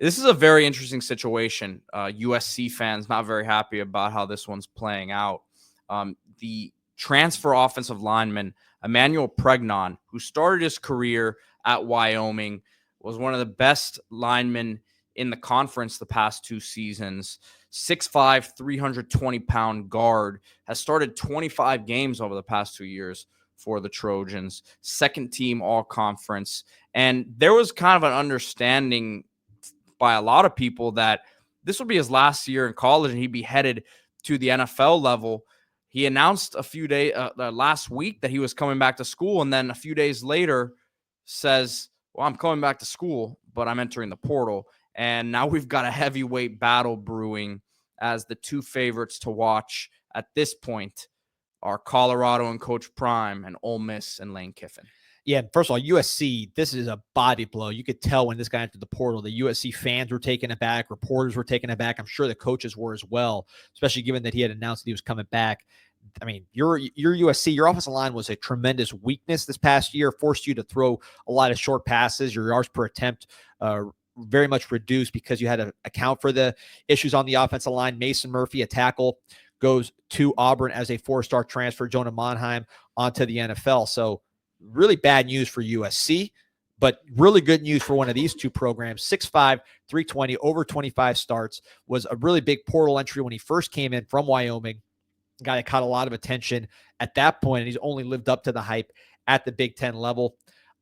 This is a very interesting situation. USC fans not very happy about how this one's playing out. The transfer offensive lineman, Emmanuel Pregnon, who started his career at Wyoming, was one of the best linemen in the conference the past 2 seasons. 6'5", 320-pound guard, has started 25 games over the past 2 years for the Trojans. Second team all-conference. And there was kind of an understanding by a lot of people that this would be his last year in college and he'd be headed to the NFL level. He announced a few days last week that he was coming back to school, and then a few days later says, well, I'm coming back to school, but I'm entering the portal. And now we've got a heavyweight battle brewing, as the 2 favorites to watch at this point are Colorado and Coach Prime, and Ole Miss and Lane Kiffin. Yeah, first of all, USC, this is a body blow. You could tell when this guy entered the portal, the USC fans were taken aback, reporters were taken aback. I'm sure the coaches were as well, especially given that he had announced that he was coming back. I mean, your USC, your offensive line was a tremendous weakness this past year, forced you to throw a lot of short passes. Your yards per attempt very much reduced because you had to account for the issues on the offensive line. Mason Murphy, a tackle, goes to Auburn as a 4-star transfer. Jonah Monheim onto the NFL. So really bad news for USC, but really good news for one of these 2 programs. 6'5", 320, over 25 starts, was a really big portal entry when he first came in from Wyoming. A guy that caught a lot of attention at that point, and he's only lived up to the hype at the Big Ten level.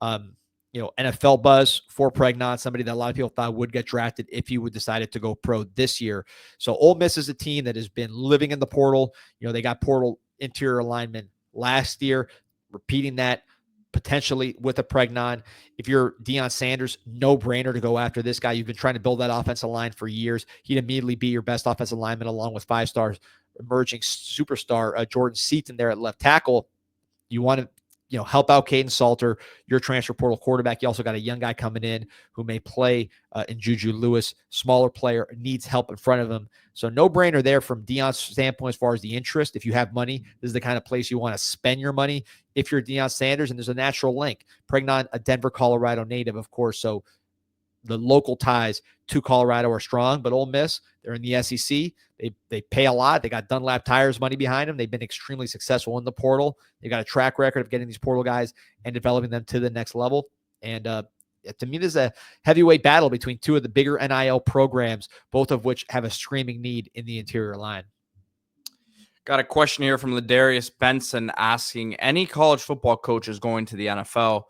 NFL buzz for Pregnon, somebody that a lot of people thought would get drafted if he would decided to go pro this year. So Ole Miss is a team that has been living in the portal. They got portal interior linemen last year, repeating that potentially with a Pregnon. If you're Deion Sanders, no-brainer to go after this guy. You've been trying to build that offensive line for years. He'd immediately be your best offensive lineman, along with 5-star emerging superstar Jordan Seaton there at left tackle. You want to help out Caden Salter, your transfer portal quarterback. You also got a young guy coming in who may play in Juju Lewis, smaller player, needs help in front of him. So no-brainer there from Deion's standpoint as far as the interest. If you have money, this is the kind of place you want to spend your money if you're Deion Sanders, and there's a natural link. Pregnon, a Denver, Colorado native, of course, so the local ties to Colorado are strong, but Ole Miss, they're in the SEC. They pay a lot. They got Dunlap Tires money behind them. They've been extremely successful in the portal. They got a track record of getting these portal guys and developing them to the next level. And to me, there's a heavyweight battle between 2 of the bigger NIL programs, both of which have a screaming need in the interior line. Got a question here from Ladarius Benson asking, any college football coaches going to the NFL?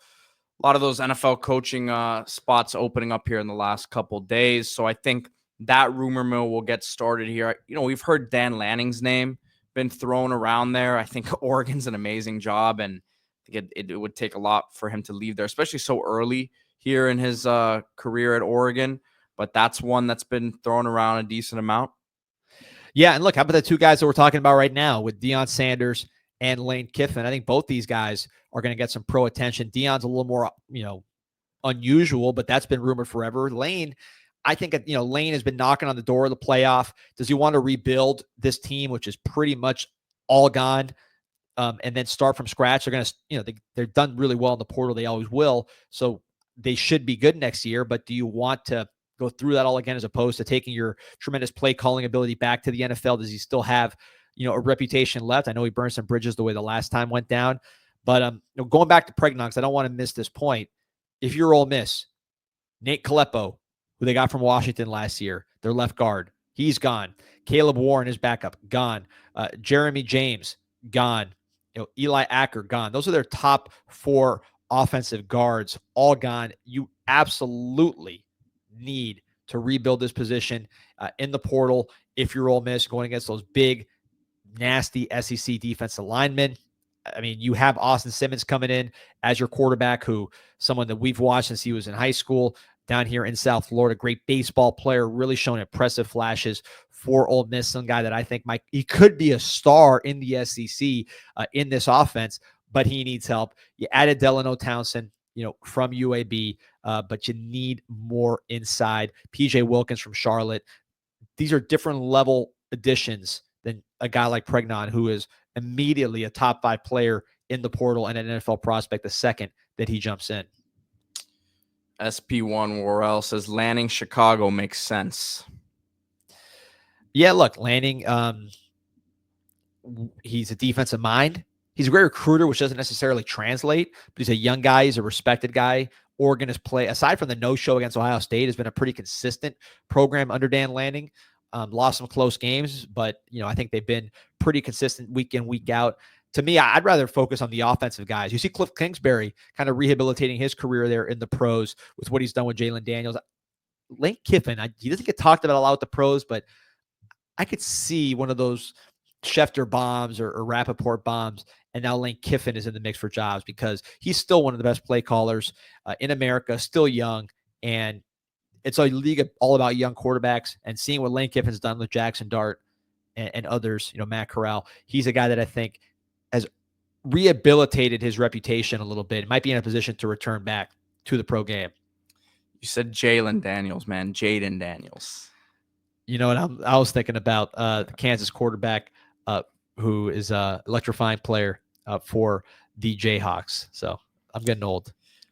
A lot of those NFL coaching spots opening up here in the last couple days. So I think that rumor mill will get started here. We've heard Dan Lanning's name been thrown around there. I think Oregon's an amazing job, and I think it would take a lot for him to leave there, especially so early here in his career at Oregon. But that's one that's been thrown around a decent amount. Yeah, and look, how about the 2 guys that we're talking about right now with Deion Sanders and Lane Kiffin? I think both these guys are going to get some pro attention. Deion's a little more, unusual, but that's been rumored forever. Lane, I think, Lane has been knocking on the door of the playoff. Does he want to rebuild this team, which is pretty much all gone, and then start from scratch? They're going to, they're done really well in the portal. They always will. So they should be good next year, but do you want to go through that all again as opposed to taking your tremendous play calling ability back to the NFL? Does he still have, a reputation left? I know he burned some bridges the way the last time went down, but going back to Pregnon, because I don't want to miss this point. If you're Ole Miss, Nate Kalepo, who they got from Washington last year, their left guard, he's gone. Caleb Warren, his backup, gone. Jeremy James, gone. Eli Acker, gone. Those are their top 4 offensive guards, all gone. You absolutely need to rebuild this position in the portal if you're Ole Miss, going against those big, nasty SEC defensive linemen. I mean, you have Austin Simmons coming in as your quarterback, someone that we've watched since he was in high school down here in South Florida. Great baseball player, really shown impressive flashes for Ole Miss. Some guy that I think he could be a star in the SEC in this offense, but he needs help. You added Delano Townsend, from UAB, but you need more inside. PJ Wilkins from Charlotte. These are different level additions than a guy like Pregnon, who is immediately a top 5 player in the portal and an NFL prospect the second that he jumps in. SP1 Worrell says landing Chicago makes sense. Yeah, look, Lanning, he's a defensive mind. He's a great recruiter, which doesn't necessarily translate, but he's a young guy. He's a respected guy. Oregon has played, aside from the no-show against Ohio State, has been a pretty consistent program under Dan Lanning. Lost some close games, but I think they've been pretty consistent week in, week out. To me, I'd rather focus on the offensive guys. You see Cliff Kingsbury kind of rehabilitating his career there in the pros with what he's done with Jalen Daniels. Lane Kiffin, he doesn't get talked about a lot with the pros, but I could see one of those Schefter bombs or Rappaport bombs, and now Lane Kiffin is in the mix for jobs because he's still one of the best play callers in America, still young, and it's a league all about young quarterbacks. And seeing what Lane Kiffin's done with Jackson Dart and others, Matt Corral, he's a guy that I think has rehabilitated his reputation a little bit. Might be in a position to return back to the pro game. You said Jalen Daniels, man. Jaden Daniels. You know what I was thinking about? The Kansas quarterback who is an electrifying player for the Jayhawks. So I'm getting old.